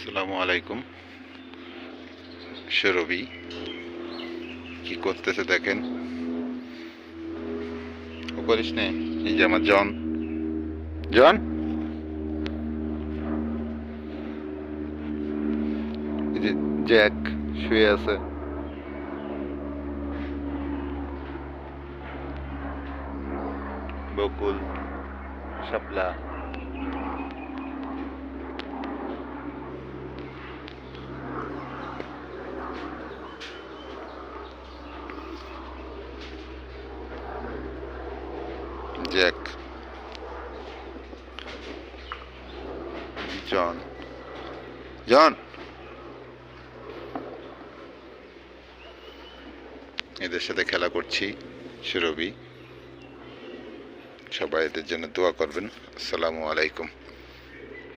আসসালামু আলাইকুম। সে রবি কি করতেছে দেখেন। ও করিস নে। এই যে আমার জন জন এই যে জ্যাক শুয়ে আছে। বকুল, শাপলা, জ্যাক, জন জন এদের সাথে খেলা করছি। সে রবি, সবাই এদের জন্য দোয়া করবেন। আসসালামু আলাইকুম।